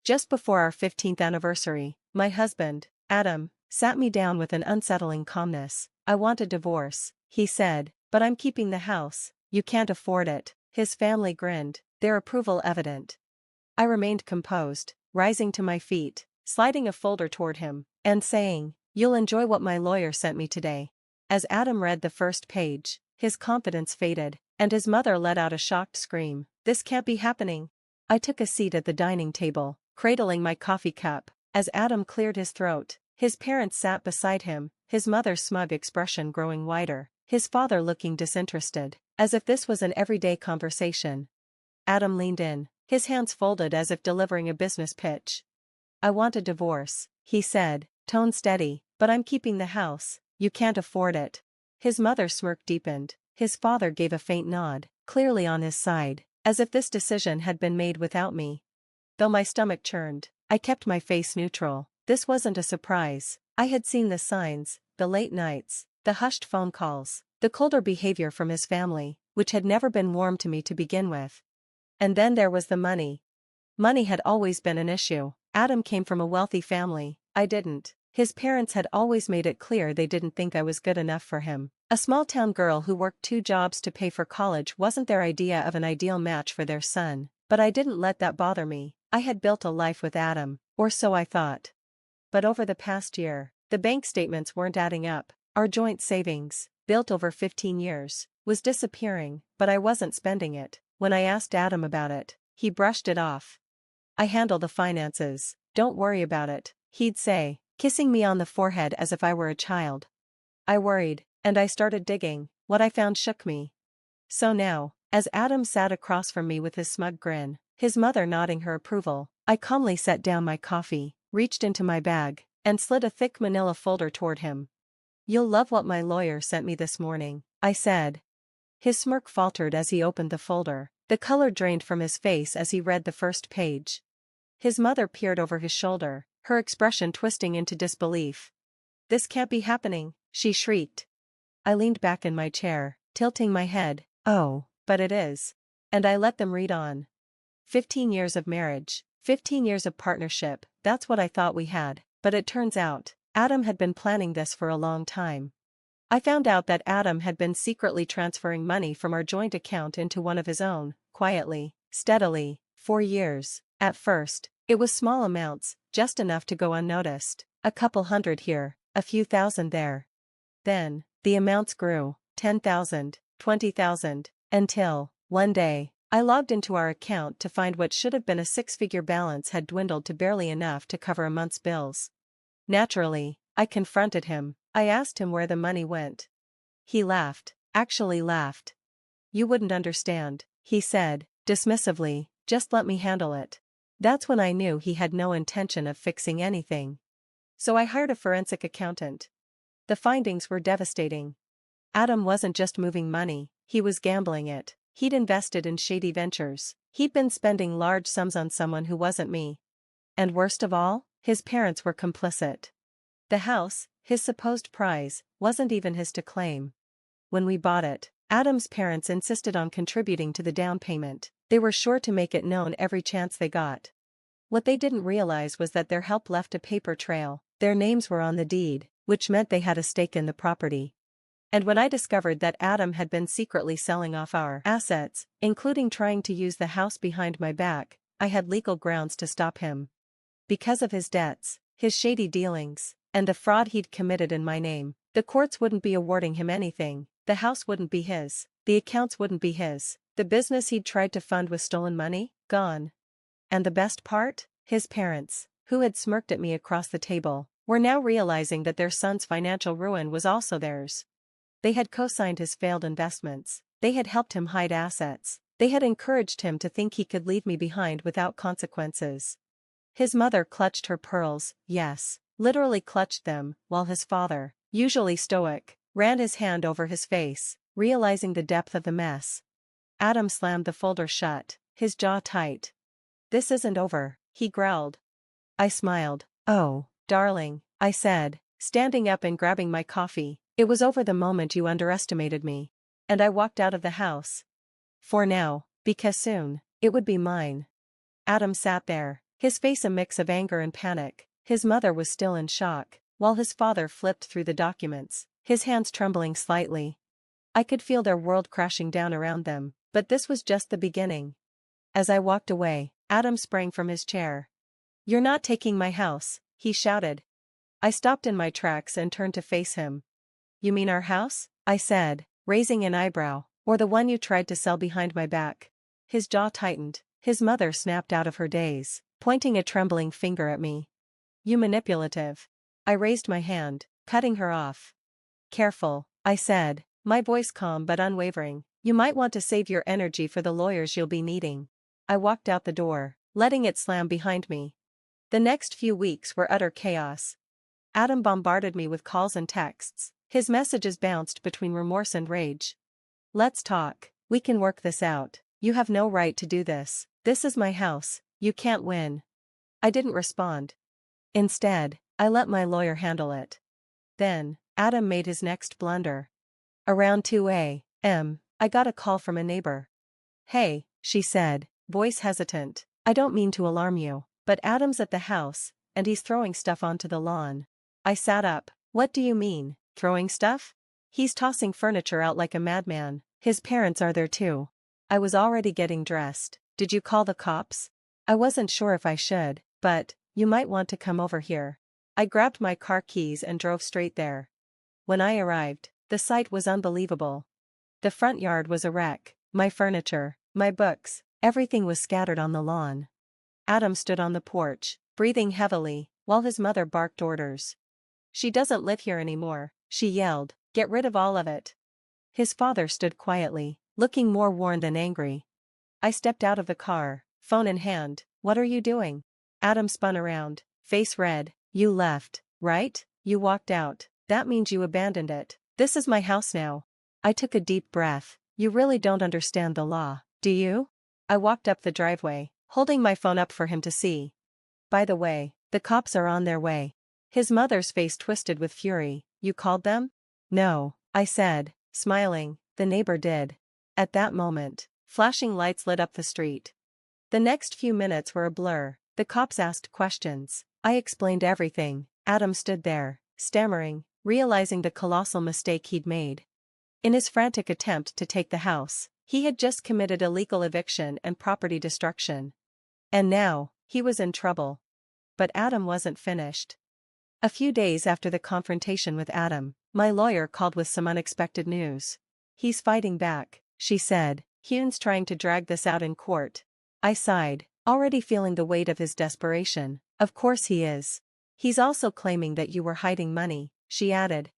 Just before our 15th anniversary, my husband, Adam, sat me down with an unsettling calmness. "I want a divorce," he said, "but I'm keeping the house. You can't afford it." His family grinned, their approval evident. I remained composed, rising to my feet, sliding a folder toward him, and saying, "You'll enjoy what my lawyer sent me today." As Adam read the first page, his confidence faded, and his mother let out a shocked scream. "This can't be happening." I took a seat at the dining table, cradling my coffee cup. As Adam cleared his throat, his parents sat beside him, his mother's smug expression growing wider, his father looking disinterested, as if this was an everyday conversation. Adam leaned in, his hands folded as if delivering a business pitch. "I want a divorce," he said, tone steady, "but I'm keeping the house. You can't afford it." His mother's smirk deepened, his father gave a faint nod, clearly on his side, as if this decision had been made without me. Though my stomach churned, I kept my face neutral. This wasn't a surprise. I had seen the signs, the late nights, the hushed phone calls, the colder behavior from his family, which had never been warm to me to begin with. And then there was the money. Money had always been an issue. Adam came from a wealthy family, I didn't. His parents had always made it clear they didn't think I was good enough for him. A small-town girl who worked 2 jobs to pay for college wasn't their idea of an ideal match for their son, but I didn't let that bother me. I had built a life with Adam, or so I thought. But over the past year, the bank statements weren't adding up. Our joint savings, built over 15 years, was disappearing, but I wasn't spending it. When I asked Adam about it, he brushed it off. "I handle the finances, don't worry about it," he'd say, kissing me on the forehead as if I were a child. I worried, and I started digging. What I found shook me. So now, as Adam sat across from me with his smug grin, his mother nodding her approval, I calmly set down my coffee, reached into my bag, and slid a thick manila folder toward him. "You'll love what my lawyer sent me this morning," I said. His smirk faltered as he opened the folder. The color drained from his face as he read the first page. His mother peered over his shoulder, her expression twisting into disbelief. "This can't be happening," she shrieked. I leaned back in my chair, tilting my head. "Oh, but it is." And I let them read on. 15 years of marriage, 15 years of partnership, that's what I thought we had, but it turns out, Adam had been planning this for a long time. I found out that Adam had been secretly transferring money from our joint account into one of his own, quietly, steadily, for years. At first, it was small amounts, just enough to go unnoticed, a couple hundred here, a few thousand there. Then, the amounts grew, 10,000, 20,000, until, one day, I logged into our account to find what should have been a 6-figure balance had dwindled to barely enough to cover a month's bills. Naturally, I confronted him. I asked him where the money went. He laughed, actually laughed. "You wouldn't understand," he said, dismissively, "just let me handle it." That's when I knew he had no intention of fixing anything. So I hired a forensic accountant. The findings were devastating. Adam wasn't just moving money, he was gambling it. He'd invested in shady ventures. He'd been spending large sums on someone who wasn't me. And worst of all, his parents were complicit. The house, his supposed prize, wasn't even his to claim. When we bought it, Adam's parents insisted on contributing to the down payment. They were sure to make it known every chance they got. What they didn't realize was that their help left a paper trail. Their names were on the deed, which meant they had a stake in the property. And when I discovered that Adam had been secretly selling off our assets, including trying to use the house behind my back, I had legal grounds to stop him. Because of his debts, his shady dealings, and the fraud he'd committed in my name, the courts wouldn't be awarding him anything, the house wouldn't be his, the accounts wouldn't be his, the business he'd tried to fund with stolen money, gone. And the best part? His parents, who had smirked at me across the table, were now realizing that their son's financial ruin was also theirs. They had co-signed his failed investments, they had helped him hide assets, they had encouraged him to think he could leave me behind without consequences. His mother clutched her pearls, yes, literally clutched them, while his father, usually stoic, ran his hand over his face, realizing the depth of the mess. Adam slammed the folder shut, his jaw tight. "This isn't over," he growled. I smiled. "Oh, darling," I said, standing up and grabbing my coffee, "it was over the moment you underestimated me." And I walked out of the house. For now, because soon, it would be mine. Adam sat there, His face a mix of anger and panic. His mother was still in shock, while his father flipped through the documents, his hands trembling slightly. I could feel their world crashing down around them, but this was just the beginning. As I walked away, Adam sprang from his chair. "You're not taking my house," he shouted. I stopped in my tracks and turned to face him. "You mean our house?" I said, raising an eyebrow. "Or the one you tried to sell behind my back?" His jaw tightened. His mother snapped out of her daze, pointing a trembling finger at me. "You manipulative." I raised my hand, cutting her off. "Careful," I said, my voice calm but unwavering. "You might want to save your energy for the lawyers you'll be needing." I walked out the door, letting it slam behind me. The next few weeks were utter chaos. Adam bombarded me with calls and texts. His messages bounced between remorse and rage. "Let's talk. We can work this out. You have no right to do this. This is my house. You can't win." I didn't respond. Instead, I let my lawyer handle it. Then, Adam made his next blunder. Around 2 a.m., I got a call from a neighbor. "Hey," she said, voice hesitant, "I don't mean to alarm you, but Adam's at the house, and he's throwing stuff onto the lawn." I sat up. "What do you mean, throwing stuff?" "He's tossing furniture out like a madman. His parents are there too." I was already getting dressed. "Did you call the cops?" I wasn't sure if I should, but, "You might want to come over here." I grabbed my car keys and drove straight there. When I arrived, the sight was unbelievable. The front yard was a wreck, my furniture, my books, everything was scattered on the lawn. Adam stood on the porch, breathing heavily, while his mother barked orders. "She doesn't live here anymore," she yelled, "get rid of all of it." His father stood quietly, looking more worn than angry. I stepped out of the car, phone in hand. "What are you doing?" Adam spun around, face red. "You left, right? You walked out. That means you abandoned it. This is my house now." I took a deep breath. "You really don't understand the law, do you?" I walked up the driveway, holding my phone up for him to see. "By the way, the cops are on their way." His mother's face twisted with fury. "You called them?" "No," I said, smiling. "The neighbor did." At that moment, flashing lights lit up the street. The next few minutes were a blur. The cops asked questions. I explained everything. Adam stood there, stammering, realizing the colossal mistake he'd made. In his frantic attempt to take the house, he had just committed illegal eviction and property destruction. And now, he was in trouble. But Adam wasn't finished. A few days after the confrontation with Adam, my lawyer called with some unexpected news. "He's fighting back," she said. "Hugh's trying to drag this out in court." I sighed, already feeling the weight of his desperation. "Of course he is. He's also claiming that you were hiding money," she added.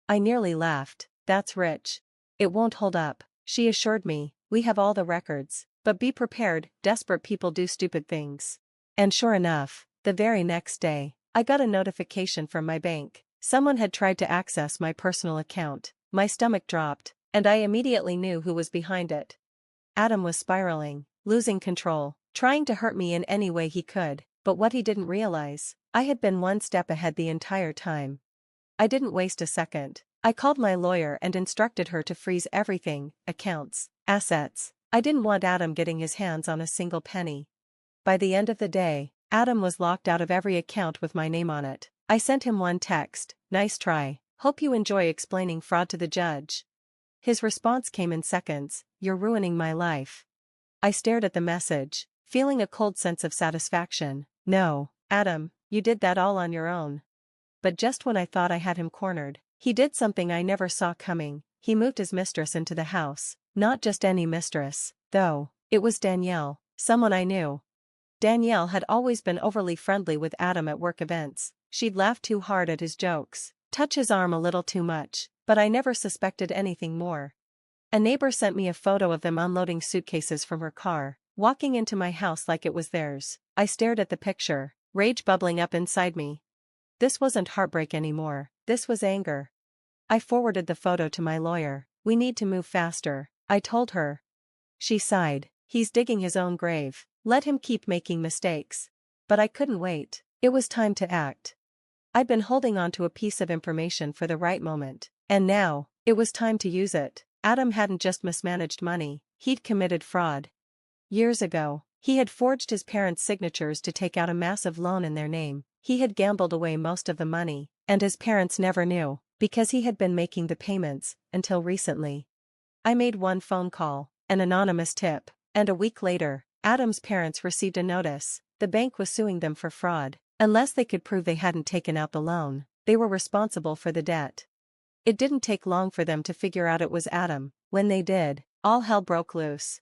I nearly laughed. "That's rich." "It won't hold up," she assured me. "We have all the records, but be prepared, desperate people do stupid things." And sure enough, the very next day, I got a notification from my bank. Someone had tried to access my personal account. My stomach dropped, and I immediately knew who was behind it. Adam was spiraling, losing control, trying to hurt me in any way he could, but what he didn't realize, I had been one step ahead the entire time. I didn't waste a second. I called my lawyer and instructed her to freeze everything, accounts, assets. I didn't want Adam getting his hands on a single penny. By the end of the day, Adam was locked out of every account with my name on it. I sent him one text: "Nice try. Hope you enjoy explaining fraud to the judge." His response came in seconds: "You're ruining my life." I stared at the message, feeling a cold sense of satisfaction. "No, Adam, you did that all on your own." But just when I thought I had him cornered, he did something I never saw coming. He moved his mistress into the house. Not just any mistress, though. It was Danielle, someone I knew. Danielle had always been overly friendly with Adam at work events. She'd laugh too hard at his jokes, touch his arm a little too much, but I never suspected anything more. A neighbor sent me a photo of them unloading suitcases from her car, walking into my house like it was theirs. I stared at the picture, rage bubbling up inside me. This wasn't heartbreak anymore, this was anger. I forwarded the photo to my lawyer. "We need to move faster," I told her. She sighed. "He's digging his own grave. Let him keep making mistakes." But I couldn't wait. It was time to act. I'd been holding on to a piece of information for the right moment, and now, it was time to use it. Adam hadn't just mismanaged money, he'd committed fraud. Years ago, He had forged his parents' signatures to take out a massive loan in their name. He had gambled away most of the money, and his parents never knew, because he had been making the payments, until recently. I made one phone call, an anonymous tip, and a week later, Adam's parents received a notice. The bank was suing them for fraud. Unless they could prove they hadn't taken out the loan, they were responsible for the debt. It didn't take long for them to figure out it was Adam. When they did, all hell broke loose.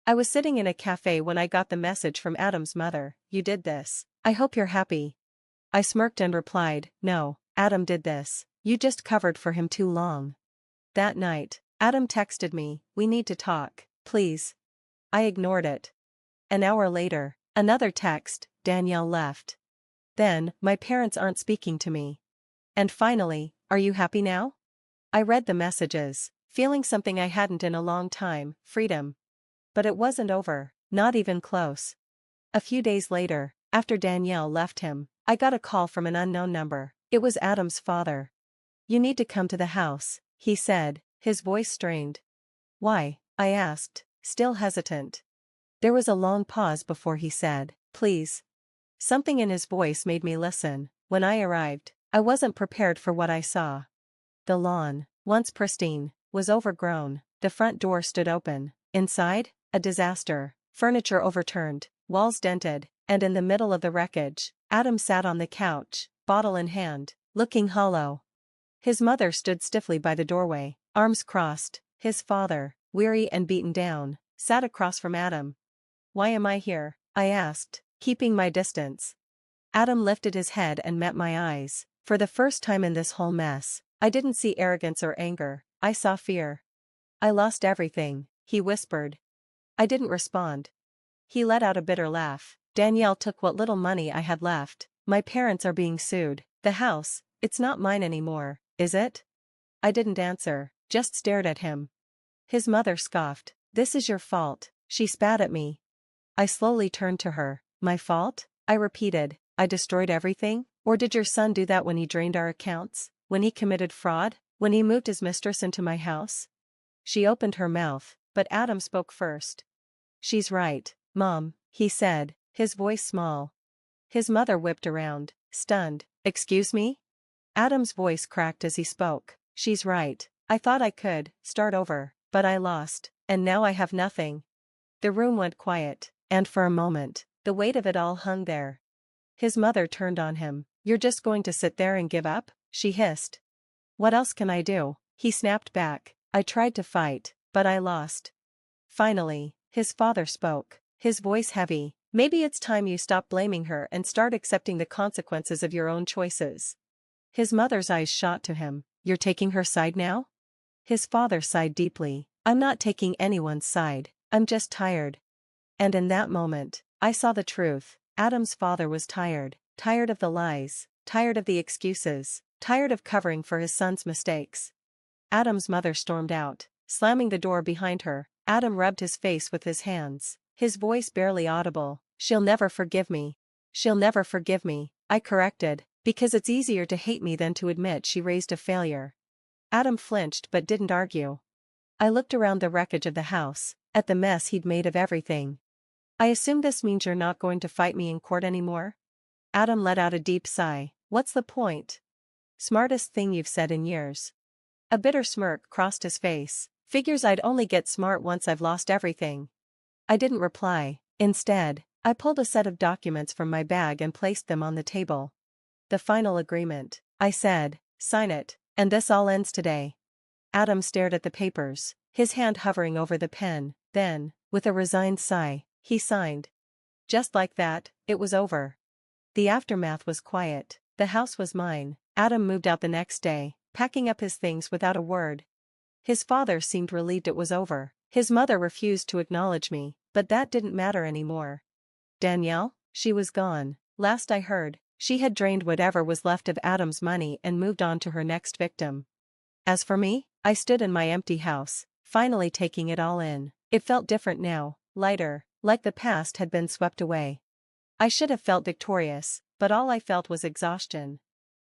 I was sitting in a cafe when I got the message from Adam's mother. "You did this. I hope you're happy." I smirked and replied, "No, Adam did this. You just covered for him too long." That night, Adam texted me, "We need to talk, please." I ignored it. An hour later, another text, "Danielle left." Then, "My parents aren't speaking to me." And finally, "Are you happy now?" I read the messages, feeling something I hadn't in a long time, freedom. But it wasn't over, not even close. A few days later, after Danielle left him, I got a call from an unknown number. It was Adam's father. "You need to come to the house," he said, his voice strained. "Why?" I asked, still hesitant. There was a long pause before he said, "Please." Something in his voice made me listen. When I arrived, I wasn't prepared for what I saw. The lawn, once pristine, was overgrown. The front door stood open. Inside, a disaster. Furniture overturned, walls dented, and in the middle of the wreckage, Adam sat on the couch, bottle in hand, looking hollow. His mother stood stiffly by the doorway, arms crossed. His father, weary and beaten down, sat across from Adam. "Why am I here?" I asked, keeping my distance. Adam lifted his head and met my eyes. For the first time in this whole mess, I didn't see arrogance or anger, I saw fear. "I lost everything," he whispered. I didn't respond. He let out a bitter laugh. "Danielle took what little money I had left. My parents are being sued. The house, it's not mine anymore, is it?" I didn't answer, just stared at him. His mother scoffed. "This is your fault." She spat at me. I slowly turned to her. "My fault?" I repeated. "I destroyed everything? Or did your son do that when he drained our accounts? When he committed fraud? When he moved his mistress into my house?" She opened her mouth, but Adam spoke first. "She's right, Mom," he said, his voice small. His mother whipped around, stunned. "Excuse me?" Adam's voice cracked as he spoke. "She's right. I thought I could start over, but I lost, and now I have nothing." The room went quiet, and for a moment, the weight of it all hung there. His mother turned on him. "You're just going to sit there and give up?" she hissed. "What else can I do?" he snapped back. I tried to fight, but I lost. Finally, his father spoke, his voice heavy. "Maybe it's time you stop blaming her and start accepting the consequences of your own choices." His mother's eyes shot to him. "You're taking her side now?" His father sighed deeply. "I'm not taking anyone's side, I'm just tired." And in that moment, I saw the truth. Adam's father was tired. Tired of the lies, tired of the excuses, tired of covering for his son's mistakes. Adam's mother stormed out, slamming the door behind her. Adam rubbed his face with his hands, his voice barely audible. "She'll never forgive me. She'll never forgive me," I corrected, "because it's easier to hate me than to admit she raised a failure." Adam flinched but didn't argue. I looked around the wreckage of the house, at the mess he'd made of everything. "I assume this means you're not going to fight me in court anymore?" Adam let out a deep sigh. "What's the point?" "Smartest thing you've said in years." A bitter smirk crossed his face. "Figures I'd only get smart once I've lost everything." I didn't reply. Instead, I pulled a set of documents from my bag and placed them on the table. "The final agreement," I said. "Sign it, and this all ends today." Adam stared at the papers, his hand hovering over the pen. Then, with a resigned sigh, he signed. Just like that, it was over. The aftermath was quiet. The house was mine. Adam moved out the next day, packing up his things without a word. His father seemed relieved it was over. His mother refused to acknowledge me, but that didn't matter anymore. Danielle? She was gone. Last I heard, she had drained whatever was left of Adam's money and moved on to her next victim. As for me, I stood in my empty house, finally taking it all in. It felt different now, lighter, like the past had been swept away. I should have felt victorious, but all I felt was exhaustion.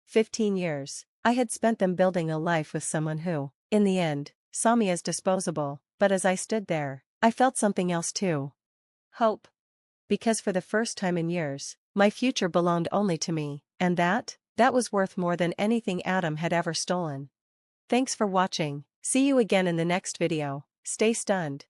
15 years, I had spent them building a life with someone who, in the end, saw me as disposable, but as I stood there, I felt something else too. Hope. because for the first time in years, my future belonged only to me, and that was worth more than anything Adam had ever stolen. Thanks for watching, see you again in the next video, stay stunned.